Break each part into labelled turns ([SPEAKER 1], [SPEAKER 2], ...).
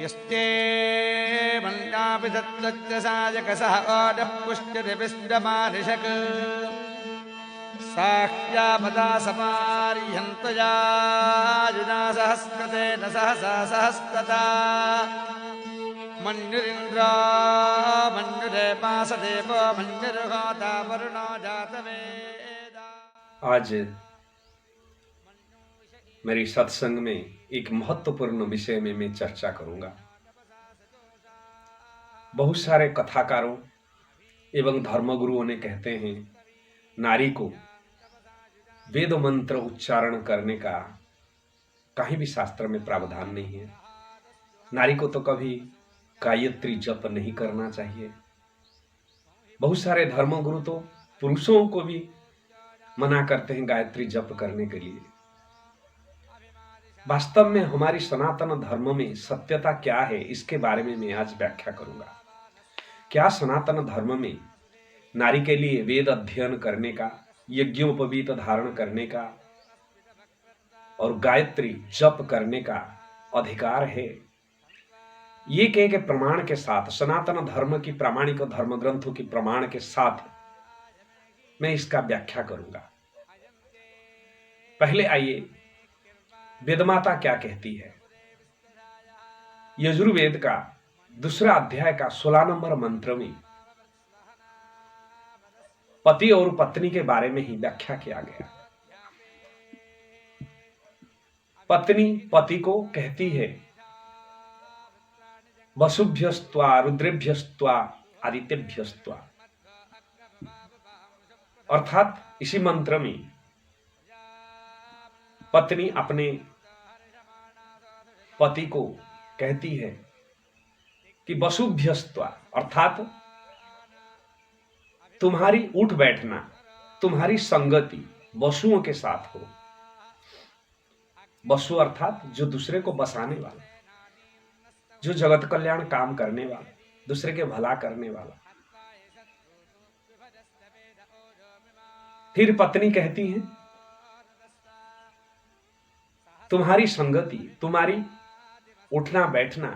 [SPEAKER 1] यस्ते मन्यापि तत्त्वज्ञसायकसः ओडः पुष्टिरिपिष्टमानिषक् साह्यापदा समार्यन्तयायुना सहस्रतेन सहसा सहस्रता मन्युरिन्द्रो मन्युरेपासदेवो मन्युर्होता वरुणो जातवेदा।
[SPEAKER 2] आज मेरी सत्संग में एक महत्वपूर्ण विषय में मैं चर्चा करूंगा। बहुत सारे कथाकारों एवं धर्मगुरुओं ने कहते हैं नारी को वेद मंत्र उच्चारण करने का कहीं भी शास्त्र में प्रावधान नहीं है। नारी को तो कभी गायत्री जप नहीं करना चाहिए। बहुत सारे धर्मगुरु तो पुरुषों को भी मना करते हैं गायत्री जप करने के लिए। वास्तव में हमारी सनातन धर्म में सत्यता क्या है, इसके बारे में मैं आज व्याख्या करूंगा। क्या सनातन धर्म में नारी के लिए वेद अध्ययन करने का, यज्ञोपवीत धारण करने का और गायत्री जप करने का अधिकार है? ये के प्रमाण के साथ, सनातन धर्म की प्रामाणिक धर्म ग्रंथों की प्रमाण के साथ मैं इसका व्याख्या करूंगा। पहले आइए वेदमाता क्या कहती है। यजुर्वेद का दूसरा अध्याय का 16 नंबर मंत्र में पति और पत्नी के बारे में ही व्याख्या किया गया। पत्नी पति को कहती है वसुभ्यस्त्वा रुद्रेभ्यस्त्वा आदित्यभ्यस्त्वा, अर्थात इसी मंत्र में पत्नी अपने पति को कहती है कि वसुभ्यस्त्वा, अर्थात तुम्हारी उठ बैठना, तुम्हारी संगति वसुओं के साथ हो। वसु अर्थात जो दूसरे को बसाने वाला, जो जगत कल्याण काम करने वाला, दूसरे के भला करने वाला। फिर पत्नी कहती है तुम्हारी संगति, तुम्हारी उठना बैठना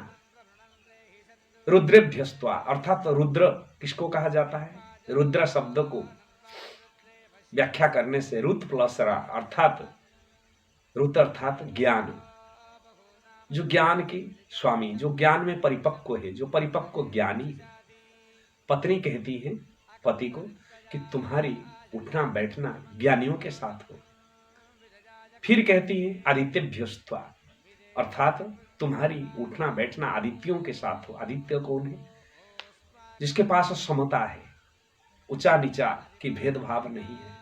[SPEAKER 2] रुद्रेभ्यस्त्वा, अर्थात रुद्र किसको कहा जाता है? रुद्र शब्द को व्याख्या करने से रुत प्लस रा, अर्थात रुत अर्थात ज्ञान, जो ज्ञान की स्वामी, जो ज्ञान में परिपक्व है, जो परिपक्व ज्ञानी है। पत्नी कहती है पति को कि तुम्हारी उठना बैठना ज्ञानियों के साथ हो। फिर कहती है आदित्यभ्यस्त्वा, अर्थात तुम्हारी उठना बैठना आदित्यों के साथ हो। आदित्य कौन है? जिसके पास समता है, ऊंचा नीचा की भेदभाव नहीं है,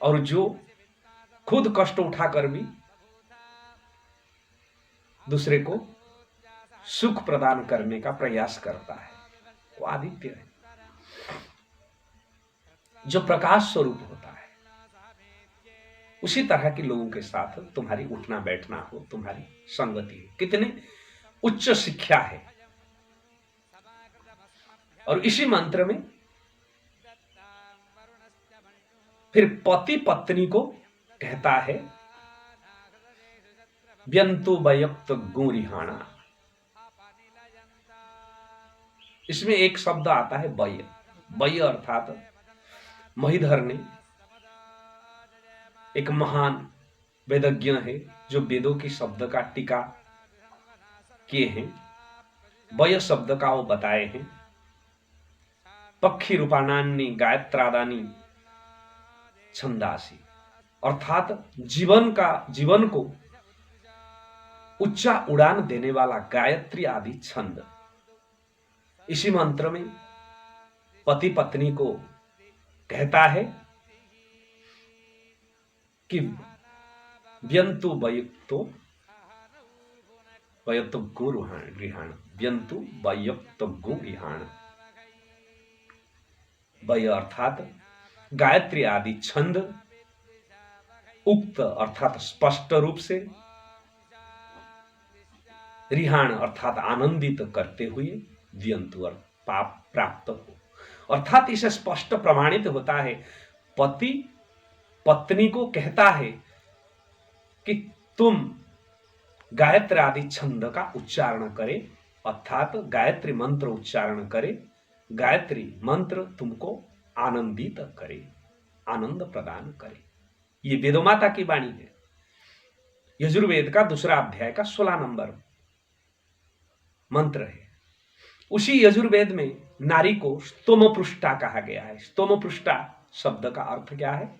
[SPEAKER 2] और जो खुद कष्ट उठाकर भी दूसरे को सुख प्रदान करने का प्रयास करता है, वो आदित्य है। जो प्रकाश स्वरूप होता है, उसी तरह के लोगों के साथ तुम्हारी उठना बैठना हो, तुम्हारी संगति है। कितने उच्च शिक्षा है। और इसी मंत्र में फिर पति पत्नी को कहता है व्यंतु वयक्त गुरिहाणा। इसमें एक शब्द आता है वय। वय अर्थात महीधर ने, एक महान वेदज्ञ है जो वेदों की शब्द का टीका किए हैं, वय शब्द का वो बताए हैं। पक्षी रूपाणानि गायत्रादानी छंदासी, अर्थात जीवन को उच्चा उड़ान देने वाला गायत्री आदि छंद। इसी मंत्र में पति पत्नी को कहता है कि व्यंतु वयुक्तो वयत्तो गुरुहाण, व्यंतु वयुक्तो गुरिहाण। वय अर्थात गायत्री आदि छंद उक्त अर्थात स्पष्ट रूप से, रिहाण अर्थात आनंदित करते हुए, व्यंतु पाप प्राप्त हो। अर्थात इसे स्पष्ट प्रमाणित होता है, पति पत्नी को कहता है कि तुम गायत्री आदि छंद का उच्चारण करे, अर्थात गायत्री मंत्र उच्चारण करे। गायत्री मंत्र तुमको आनंदित करे, आनंद प्रदान करे। ये वेदमाता की वाणी है। यजुर्वेद का दूसरा अध्याय का 16 नंबर मंत्र है। उसी यजुर्वेद में नारी को स्तोमपृष्ठा कहा गया है। स्तोमपृष्ठा शब्द का अर्थ क्या है?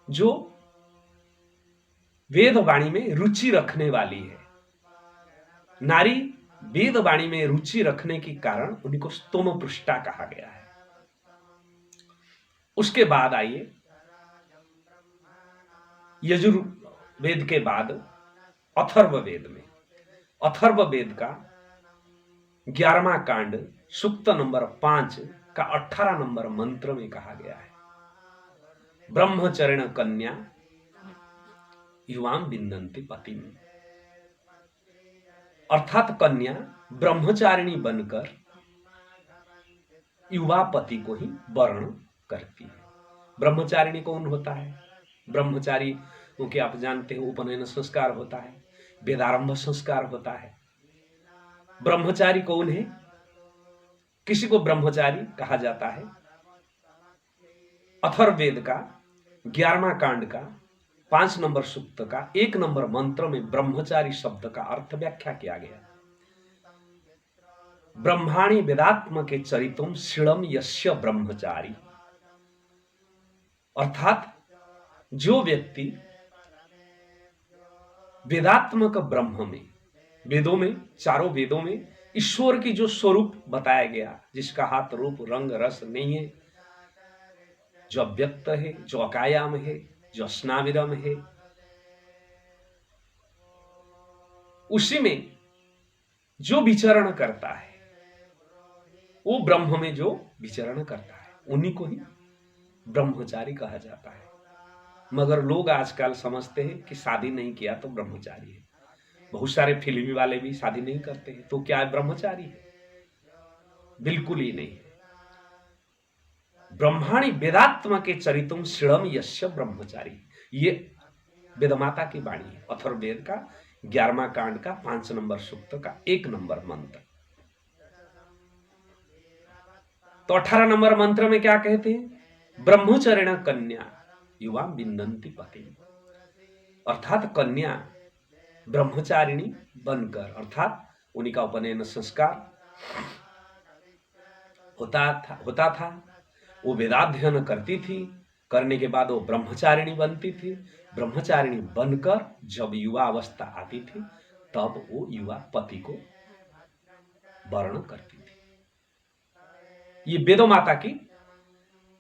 [SPEAKER 2] जो वेद वाणी में रुचि रखने वाली है। नारी वेद वाणी में रुचि रखने के कारण उन्हीं को स्तोमपृष्ठा कहा गया है। उसके बाद आइए, यजुर्वेद के बाद अथर्ववेद में, अथर्ववेद का 11वां कांड सूक्त नंबर 5 का 18 नंबर मंत्र में कहा गया है, ब्रह्मचरण कन्या युवाम विन्दन्ति पतिम। अर्थात कन्या ब्रह्मचारिणी बनकर युवा पति को ही वर्ण करती है। ब्रह्मचारिणी कौन होता है? ब्रह्मचारी क्योंकि आप जानते हैं उपनयन संस्कार होता है, वेदारंभ संस्कार होता है। ब्रह्मचारी कौन है? किसी को ब्रह्मचारी कहा जाता है। अथर्ववेद का 11वां कांड का 5 नंबर सूक्त का 1 नंबर मंत्र में ब्रह्मचारी शब्द का अर्थ व्याख्या किया गया। ब्रह्माणी वेदात्मके चरितम शीलम यस्य ब्रह्मचारी। अर्थात जो व्यक्ति वेदात्मक ब्रह्म में, वेदों में, चारों वेदों में ईश्वर की जो स्वरूप बताया गया, जिसका हाथ रूप रंग रस नहीं है, जो अव्यक्त है, जो अकायाम है, जो अस्नाविरम है, उसी में जो विचरण करता है, वो ब्रह्म में जो विचरण करता है, उन्हीं को ही ब्रह्मचारी कहा जाता है। मगर लोग आजकल समझते हैं कि शादी नहीं किया तो ब्रह्मचारी है। बहुत सारे फिल्मी वाले भी शादी नहीं करते हैं, तो क्या ब्रह्मचारी है? बिल्कुल ही नहीं। ब्रह्माणी वेदात्मा के चरितम शीलम यस्य ब्रह्मचारी, ये वेदमाता की वाणी है। अथर्ववेद का 11वां कांड का 5 नंबर सूक्त का 1 नंबर मंत्र। तो 18 नंबर मंत्र में क्या कहते हैं? ब्रह्मचरण कन्या युवा विन्दन्ति पति। अर्थात कन्या ब्रह्मचारिणी बनकर, अर्थात उन्हीं का उपनयन संस्कार होता था। वो वेदाध्ययन करती थी, करने के बाद वो ब्रह्मचारिणी बनती थी। ब्रह्मचारिणी बनकर जब युवा अवस्था आती थी, तब वो युवा पति को वर्ण करती थी। ये वेदो माता की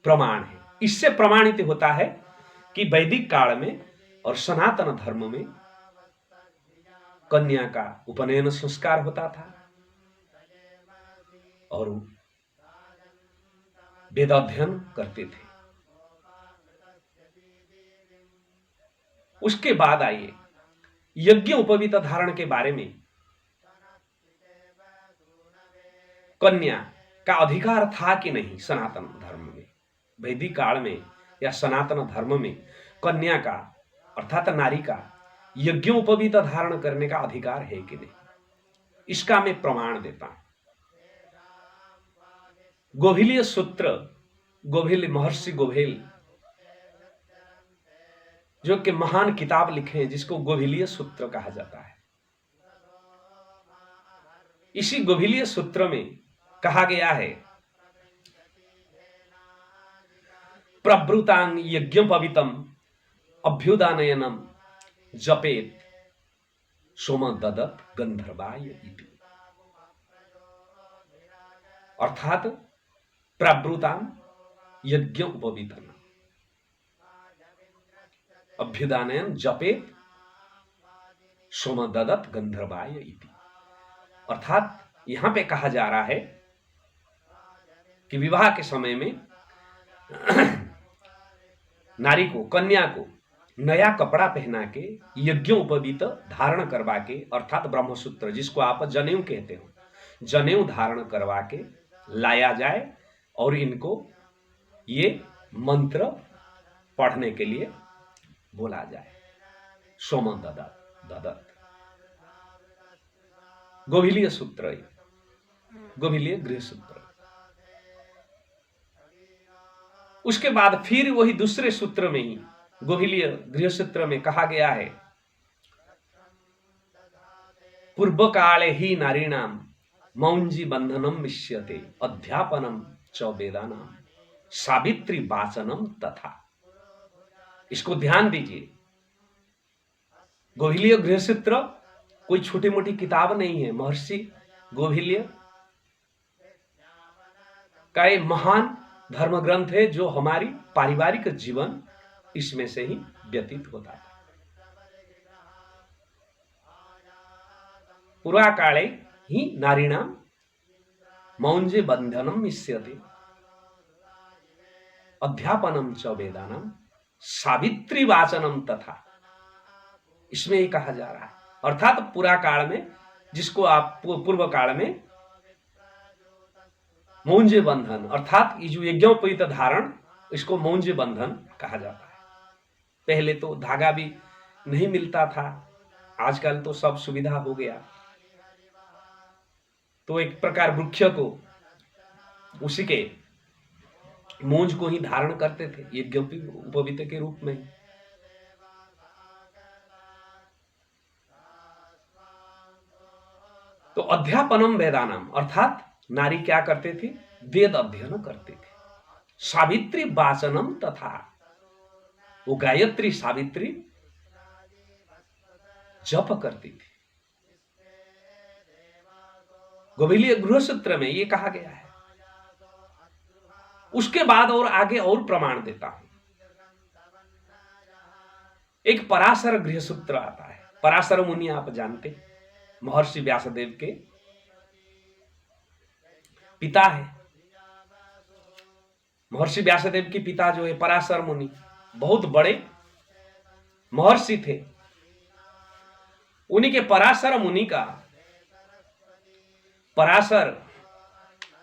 [SPEAKER 2] प्रमाण है। इससे प्रमाणित होता है कि वैदिक काल में और सनातन धर्म में कन्या का उपनयन संस्कार होता था और वेदाध्ययन करते थे। उसके बाद आइए यज्ञ उपवीत धारण के बारे में। कन्या का अधिकार था कि नहीं सनातन धर्म में? वैदिक काल में या सनातन धर्म में कन्या का अर्थात नारी का यज्ञोपवीत धारण करने का अधिकार है कि नहीं? इसका मैं प्रमाण देता हूं। गोभिलीय सूत्र, गोभिल महर्षि गोभिल जो कि महान किताब लिखे हैं, जिसको गोभिलीय सूत्र कहा जाता है। इसी गोभिलीय सूत्र में कहा गया है, प्रभृतांग यज्ञोपवीतम अभ्युदानयनम जपेत सोम ददत गंधर्वाय इति। अर्थात प्रभृतांग यज्ञ उपवीतम अभ्युदानयन जपेत सोम ददत गंधर्वाय इति। अर्थात यहां पे कहा जा रहा है कि विवाह के समय में नारी को, कन्या को नया कपड़ा पहना के यज्ञोपवीत धारण करवा के, अर्थात ब्रह्मसूत्र जिसको आप जनेऊ कहते हो, जनेऊ धारण करवा के लाया जाए और इनको ये मंत्र पढ़ने के लिए बोला जाए। सोम ददत, गोभिलीय सूत्र, गोभिलीय गृह सूत्र। उसके बाद फिर वही दूसरे सूत्र में ही, गोभिलीय गृह सूत्र में कहा गया है, पूर्व काले ही नारीणाम मौंजी बंधनम मिष्यते अध्यापनम च वेदानाम सावित्री वाचनम तथा। इसको ध्यान दीजिए, गोभिलीय गृह सूत्र कोई छोटी मोटी किताब नहीं है। महर्षि गोभिलीय का एक महान धर्म ग्रंथ है, जो हमारी पारिवारिक जीवन इसमें से ही व्यतीत होता है। पुरा काले ही नारीणाम मौंजे बंधनम मिष्यते अध्यापनम च वेदानाम सावित्री वाचनम तथा। इसमें ही कहा जा रहा है, अर्थात पूरा काल में, जिसको आप पूर्व काल में मौंजे बंधन, अर्थात ये जो यज्ञोपवीत धारण, इसको मौंजे बंधन कहा जाता है। पहले तो धागा भी नहीं मिलता था, आजकल तो सब सुविधा हो गया। तो एक प्रकार वृक्ष को, उसी के मौंज को ही धारण करते थे यज्ञोपवीत के रूप में। तो अध्यापनम वेदानाम, अर्थात नारी क्या करते थे? वेद अध्ययन करते थे। सावित्री वाचनम तथा, वो गायत्री सावित्री जप करती थी। गोभिलीय गृह सूत्र में ये कहा गया है। उसके बाद और आगे और प्रमाण देता हूं। एक पराशर गृह सूत्र आता है। पराशर मुनि आप जानते, महर्षि व्यासदेव के पिता है। महर्षि व्यासदेव के पिता जो है पराशर मुनि, बहुत बड़े महर्षि थे। उन्हीं के पराशर मुनि का पराशर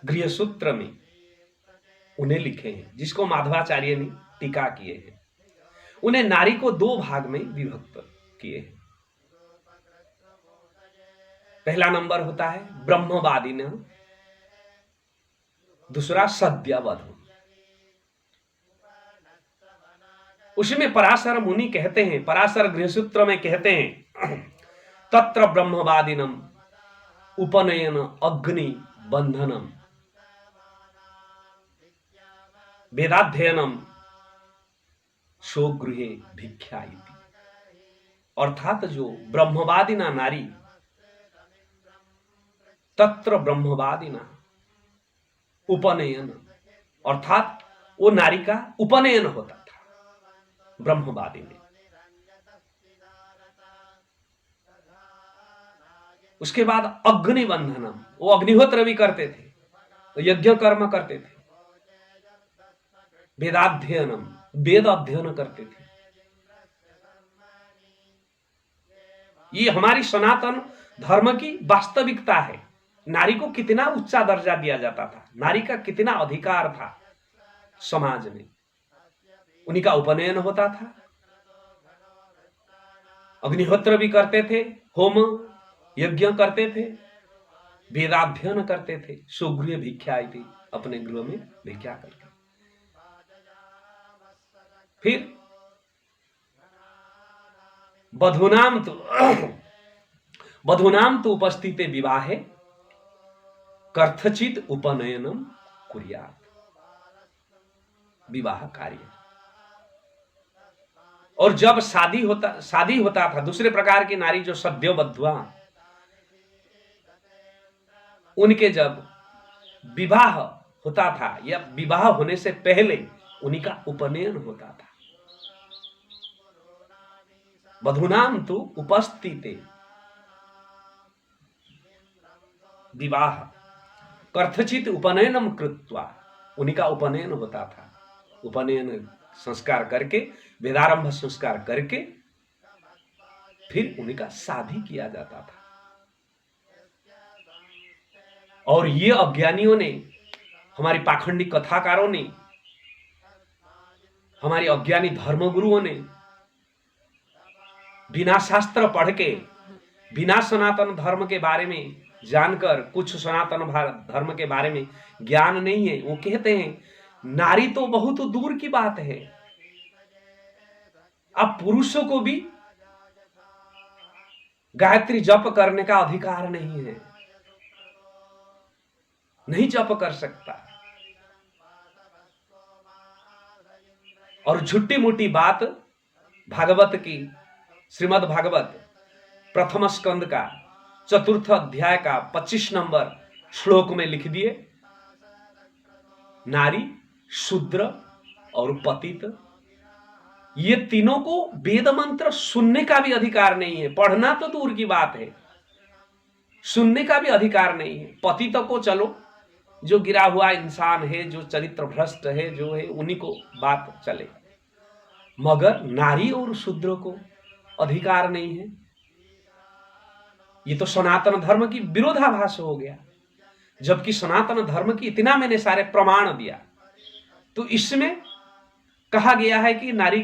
[SPEAKER 2] गृह सूत्र में उन्हें लिखे हैं, जिसको माधवाचार्य ने टीका किए हैं। उन्हें नारी को दो भाग में विभक्त किए हैं। पहला नंबर होता है ब्रह्मवादिन, दूसरा सद्यवधू। उसमें पराशर मुनि कहते हैं, पराशर गृह सूत्र में कहते हैं, तत्र ब्रह्मवादिनम उपनयन अग्नि बंधनम वेदाध्ययनम स्वगृहे भिक्षा इति। अर्थात जो ब्रह्मवादिना नारी, तत्र ब्रह्मवादिना उपनयन, अर्थात वो नारी का उपनयन होता था ब्रह्मवादी में। उसके बाद अग्नि बंधनम, वो अग्निहोत्र भी करते थे, यज्ञ कर्म करते थे। वेदाध्ययनम, वेद अध्ययन करते थे। ये हमारी सनातन धर्म की वास्तविकता है। नारी को कितना ऊंचा दर्जा दिया जाता था, नारी का कितना अधिकार था समाज में। उन्हीं का उपनयन होता था, अग्निहोत्र भी करते थे, होम यज्ञ करते थे, वेदाध्ययन करते थे। सुगृह भिक्षा थी, अपने गृह में भिक्षा करके। फिर वधूनाम तो उपस्थिते विवाहे कर्थचित उपनयनम कुर्यात्, विवाह कार्य। और जब शादी होता था, दूसरे प्रकार की नारी जो सद्यो बधुआ, उनके जब विवाह होता था या विवाह होने से पहले उन्हीं का उपनयन होता था। वधूनाम तु उपस्थिते विवाह कर्थचित उपनयनम कृत्वा, उन्हीं का उपनयन होता था। उपनयन संस्कार करके, वेदारंभ संस्कार करके फिर उन्हीं का शादी किया जाता था। और ये अज्ञानियों ने, हमारी पाखंडी कथाकारों ने, हमारी अज्ञानी धर्मगुरुओं ने बिना शास्त्र पढ़ के, बिना सनातन धर्म के बारे में जानकर कुछ सनातन धर्म के बारे में ज्ञान नहीं है, वो कहते हैं नारी तो बहुत दूर की बात है, अब पुरुषों को भी गायत्री जप करने का अधिकार नहीं है, नहीं जप कर सकता। और झुट्टी मुट्टी बात भागवत की, श्रीमद् भागवत प्रथम स्कंद का 4th अध्याय का 25 नंबर श्लोक में लिख दिए, नारी, शूद्र और पतित, ये तीनों को वेद मंत्र सुनने का भी अधिकार नहीं है। पढ़ना तो दूर की बात है, सुनने का भी अधिकार नहीं है। पतित को चलो, जो गिरा हुआ इंसान है, जो चरित्र भ्रष्ट है, जो है, उन्हीं को बात चले, मगर नारी और शूद्र को अधिकार नहीं है। ये तो सनातन धर्म की विरोधाभास हो गया। जबकि सनातन धर्म की इतना मैंने सारे प्रमाण दिया, तो इसमें कहा गया है कि नारी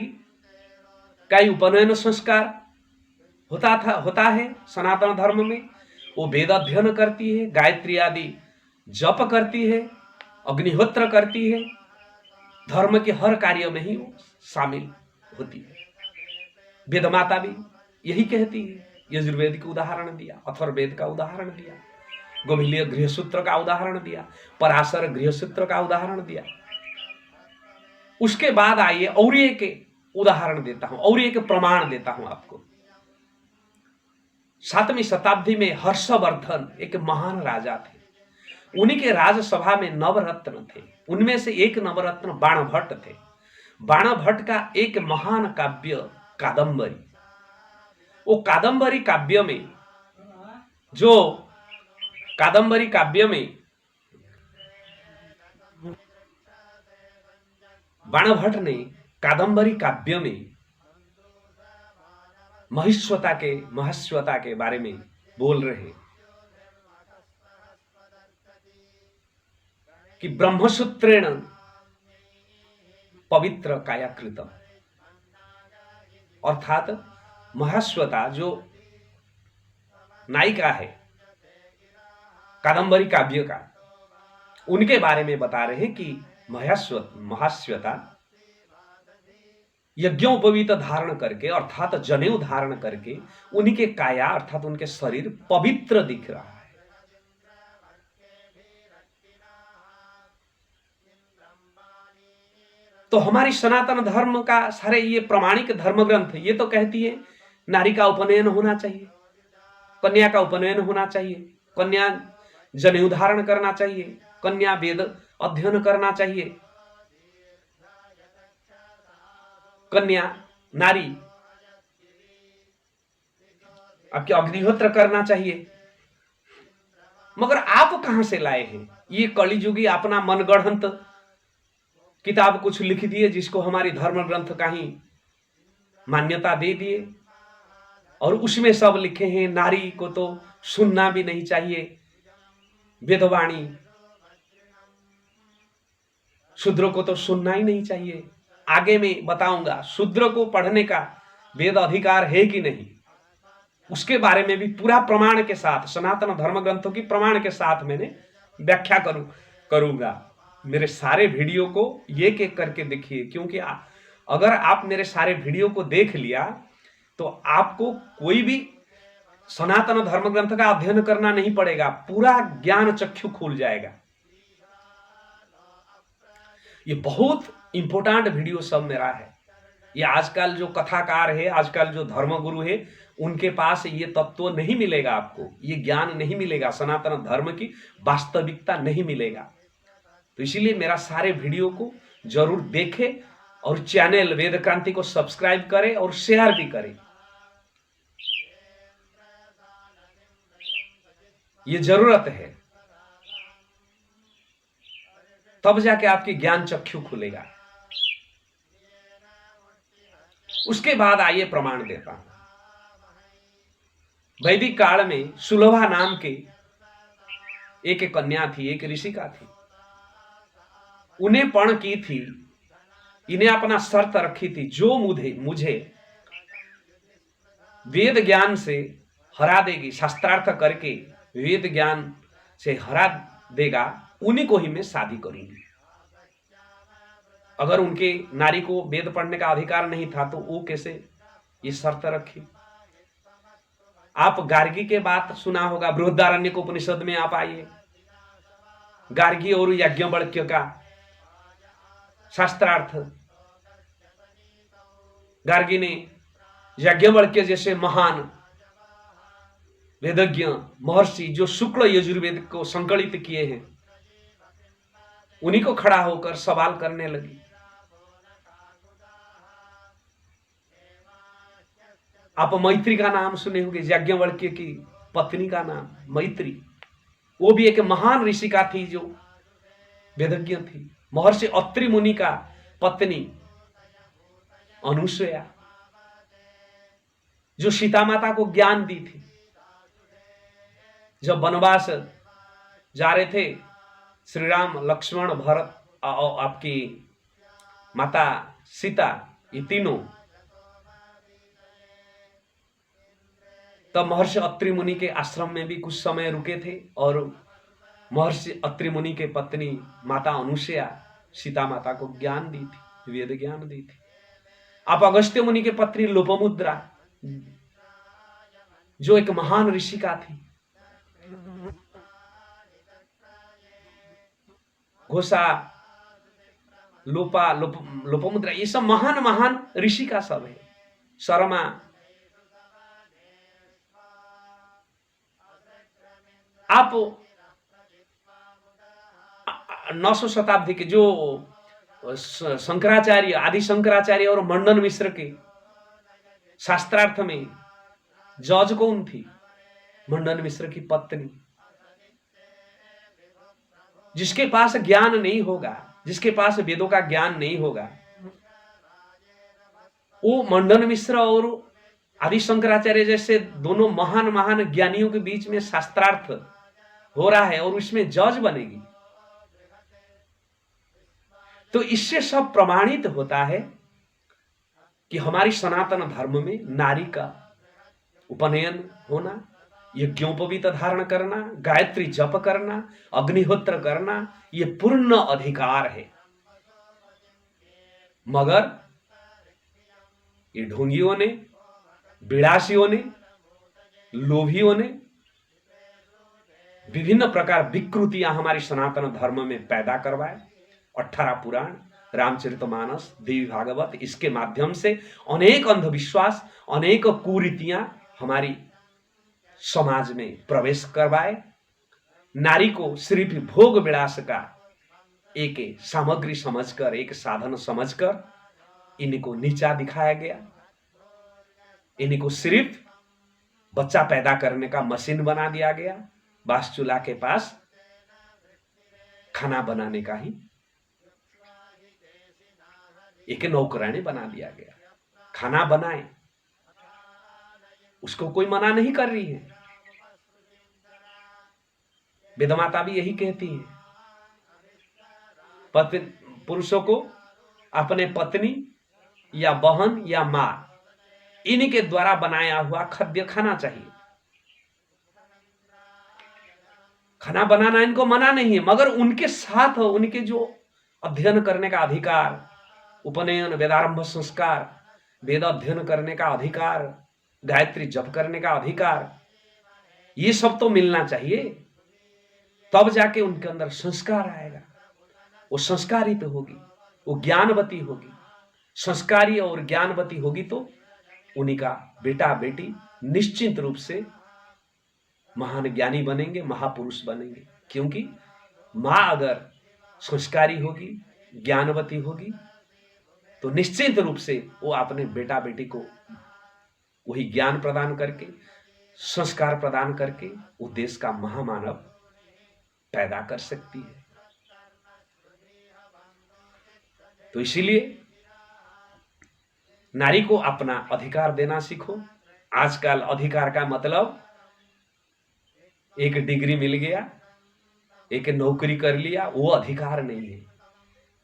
[SPEAKER 2] का उपनयन संस्कार होता है सनातन धर्म में। वो वेद अध्ययन करती है, गायत्री आदि जप करती है, अग्निहोत्र करती है, धर्म के हर कार्य में ही वो शामिल होती है। वेद माता भी यही कहती है। यजुर्वेद का उदाहरण दिया, अथर्ववेद का उदाहरण दिया, गोभिलीय गृहसूत्र का उदाहरण दिया, पराशर गृहसूत्र का उदाहरण दिया। उसके बाद आइए और एक उदाहरण देता हूं, और एक प्रमाण देता हूं आपको। 7वीं शताब्दी में हर्षवर्धन एक महान राजा थे। उन्हीं के राजसभा में नवरत्न थे। उनमें से एक नवरत्न बाणभट्ट थे। बाणभट्ट का एक महान काव्य कादंबरी, वो कादंबरी काव्य में, जो कादंबरी काव्य में बाणभट्ट ने कादंबरी काव्य में महस्वता के बारे में बोल रहे हैं कि ब्रह्मसूत्रेण पवित्र कायाकृतम, अर्थात महस्वता जो नायिका है कादंबरी काव्य का, उनके बारे में बता रहे हैं कि महस्वता यज्ञोपवीत धारण करके, अर्थात जनेऊ धारण करके, उन्हीं के काया अर्थात उनके शरीर पवित्र दिख रहा है। तो हमारी सनातन धर्म का सारे ये प्रमाणिक धर्म ग्रंथ ये तो कहती है नारी का उपनयन होना चाहिए, कन्या का उपनयन होना चाहिए, कन्या जनेऊ धारण करना चाहिए, कन्या वेद अध्ययन करना चाहिए, कन्या नारी आपके अग्निहोत्र करना चाहिए। मगर आप कहां से लाए हैं ये कलिजुगी अपना मनगढ़ंत किताब कुछ लिख दिए, जिसको हमारी धर्म ग्रंथ का ही मान्यता दे दिए, और उसमें सब लिखे हैं नारी को तो सुनना भी नहीं चाहिए वेदवाणी, शूद्र को तो सुनना ही नहीं चाहिए। आगे में बताऊंगा शूद्र को पढ़ने का वेद अधिकार है कि नहीं, उसके बारे में भी पूरा प्रमाण के साथ, सनातन धर्म ग्रंथों की प्रमाण के साथ मैंने व्याख्या करूंगा। मेरे सारे वीडियो को एक एक करके देखिए, क्योंकि अगर आप मेरे सारे वीडियो को देख लिया तो आपको कोई भी सनातन धर्म ग्रंथ का अध्ययन करना नहीं पड़ेगा, पूरा ज्ञान चक्षु खुल जाएगा। ये बहुत इंपॉर्टेंट वीडियो सब मेरा है। ये आजकल जो कथाकार है, आजकल जो धर्मगुरु है, उनके पास ये तत्व नहीं मिलेगा, आपको ये ज्ञान नहीं मिलेगा, सनातन धर्म की वास्तविकता नहीं मिलेगा। तो इसीलिए मेरा सारे वीडियो को जरूर देखें और चैनल वेद क्रांति को सब्सक्राइब करें और शेयर भी करें। ये जरूरत है, तब जाके आपकी ज्ञान चक्षु खुलेगा। उसके बाद आइए प्रमाण देता हूं। वैदिक काल में सुलभा नाम के एक कन्या थी, एक ऋषिका थी। उन्हें पण की थी, इन्हें अपना शर्त रखी थी, जो मुझे वेद ज्ञान से हरा देगी, शास्त्रार्थ करके वेद ज्ञान से हरा देगा, उन्हीं को ही मैं शादी करूंगी। अगर उनके नारी को वेद पढ़ने का अधिकार नहीं था तो वो कैसे ये शर्त रखी? आप गार्गी के बात सुना होगा, बृहदारण्यक उपनिषद में आप आइए, गार्गी और याज्ञवल्क्य का शास्त्रार्थ। गार्गी ने याज्ञवल्क्य जैसे महान वेदज्ञ महर्षि जो शुक्ल यजुर्वेद को संकलित किए हैं, उन्हीं को खड़ा होकर सवाल करने लगी। आप मैत्री का नाम सुने होंगे, याज्ञवल्क्य की पत्नी का नाम मैत्री। वो भी एक महान ऋषिका थी जो वेदज्ञ थी। महर्षि अत्रि मुनि का पत्नी अनुसुया जो सीता माता को ज्ञान दी थी। जब वनवास जा रहे थे श्री राम, लक्ष्मण, भरत और आपकी माता सीता, ये तीनों, तब महर्षि अत्रि मुनि के आश्रम में भी कुछ समय रुके थे और महर्षि अत्रि मुनि के पत्नी माता अनुसुया सीता माता को ज्ञान दी थी, वेद ज्ञान दी थी। आप अगस्त्य मुनि के पत्नी लोपामुद्रा जो एक महान ऋषिका थी, घोषा, लोपामुद्रा, ये सब महान महान ऋषिका सब है। शर्मा, आप 9वीं शताब्दी के जो शंकराचार्य, आदि शंकराचार्य और मंडन मिश्र के शास्त्रार्थ में जज कौन थी? मंडन मिश्र की पत्नी। जिसके पास ज्ञान नहीं होगा, जिसके पास वेदों का ज्ञान नहीं होगा, वो मंडन मिश्र और आदि शंकराचार्य जैसे दोनों महान महान ज्ञानियों के बीच में शास्त्रार्थ हो रहा है और उसमें जज बनेगी। तो इससे सब प्रमाणित होता है कि हमारी सनातन धर्म में नारी का उपनयन होना, यज्ञोपवीत धारण करना, गायत्री जप करना, अग्निहोत्र करना, ये पूर्ण अधिकार है। मगर ये ढोंगियों ने, विलासियों ने, लोभियों ने विभिन्न प्रकार विकृतियां हमारी सनातन धर्म में पैदा करवाए। 18 पुराण, रामचरितमानस, देवी भागवत, इसके माध्यम से अनेक अंधविश्वास, अनेक कुरीतियां हमारी समाज में प्रवेश करवाए। नारी को सिर्फ भोग विलास का एक सामग्री समझकर, एक साधन समझकर इनको नीचा दिखाया गया। इनको सिर्फ बच्चा पैदा करने का मशीन बना दिया गया। बास चूल्हा के पास खाना बनाने का ही एक नौकरानी बना दिया गया। खाना बनाए, उसको कोई मना नहीं कर रही है। वेदमाता भी यही कहती है, पुरुषों को अपने पत्नी या बहन या मां, इन्हीं के द्वारा बनाया हुआ खाद्य खाना चाहिए। खाना बनाना इनको मना नहीं है, मगर उनके साथ उनके जो अध्ययन करने का अधिकार, उपनयन, वेदारंभ संस्कार, वेद अध्ययन करने का अधिकार, गायत्री जप करने का अधिकार, ये सब तो मिलना चाहिए। तब जाके उनके अंदर संस्कार आएगा, वो संस्कारित होगी, वो ज्ञानवती होगी। संस्कारी और ज्ञानवती होगी तो उन्हीं का बेटा बेटी निश्चित रूप से महान ज्ञानी बनेंगे, महापुरुष बनेंगे। क्योंकि मां अगर संस्कारी होगी, ज्ञानवती होगी, तो निश्चित रूप से वो अपने बेटा बेटी को वही ज्ञान प्रदान करके, संस्कार प्रदान करके वो देश का महामानव पैदा कर सकती है। तो इसीलिए नारी को अपना अधिकार देना सीखो। आजकल अधिकार का मतलब एक डिग्री मिल गया, एक नौकरी कर लिया, वो अधिकार नहीं है।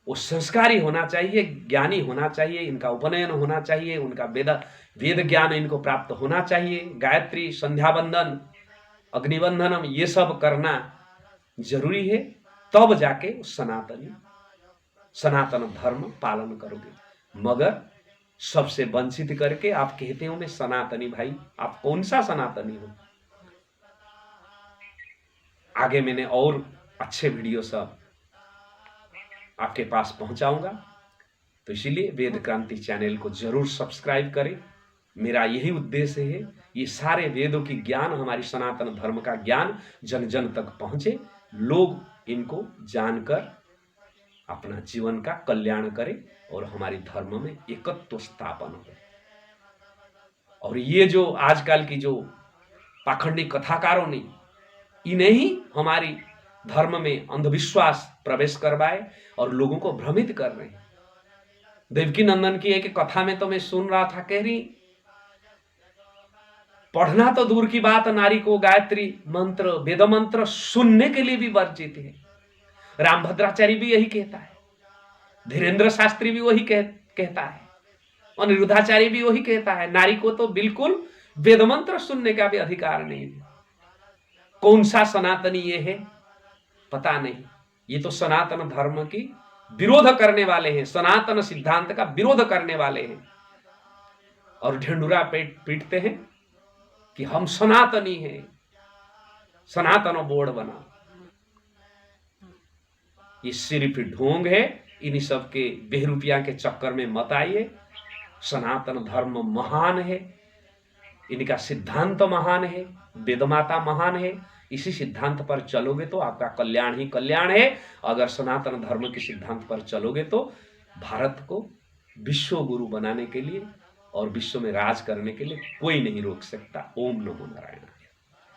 [SPEAKER 2] वो संस्कारी होना चाहिए, ज्ञानी होना चाहिए, इनका उपनयन होना चाहिए, उनका वेद ज्ञान इनको प्राप्त होना चाहिए। गायत्री, संध्या वंदन, अग्निबंधनम, ये सब करना जरूरी है, तब जाके सनातन धर्म पालन करोगे। मगर सबसे वंचित करके आप कहते हो मैं सनातनी, भाई आप कौन सा सनातनी हो? आगे मैंने और अच्छे वीडियो सब आपके पास पहुंचाऊंगा, तो इसीलिए वेद क्रांति चैनल को जरूर सब्सक्राइब करें। मेरा यही उद्देश्य है, ये सारे वेदों की ज्ञान, हमारी सनातन धर्म का ज्ञान जन जन तक पहुंचे, लोग इनको जानकर अपना जीवन का कल्याण करें और हमारी धर्म में एकत्व स्थापन हो। और ये जो आजकल की जो पाखंडी कथाकारों ने, इन्हें ही हमारी धर्म में अंधविश्वास प्रवेश करवाए और लोगों को भ्रमित कर रहे हैं। देवकी नंदन की एक कथा में तो मैं सुन रहा था, कह रही पढ़ना तो दूर की बात, नारी को गायत्री मंत्र, वेद मंत्र सुनने के लिए भी वर्जित है। रामभद्राचार्य भी यही कहता है, धीरेन्द्र शास्त्री भी वही कहता है, अनिरुद्धाचार्य भी वही कहता है, नारी को तो बिल्कुल वेद मंत्र सुनने का भी अधिकार नहीं है। कौन सा सनातनी ये है पता नहीं, ये तो सनातन धर्म की विरोध करने वाले हैं, सनातन सिद्धांत का विरोध करने वाले हैं, और ढिंडुरा पीटते हैं कि हम सनातनी हैं, सनातन बोर्ड बना। ये सिर्फ ढोंग है, इन्हीं सब के बेरुपिया के चक्कर में मत आइए। सनातन धर्म महान है, इनका सिद्धांत महान है, वेदमाता महान है, इसी सिद्धांत पर चलोगे तो आपका कल्याण ही कल्याण है। अगर सनातन धर्म के सिद्धांत पर चलोगे तो भारत को विश्व गुरु बनाने के लिए और विश्व में राज करने के लिए कोई नहीं रोक सकता। ओम नमो नारायण।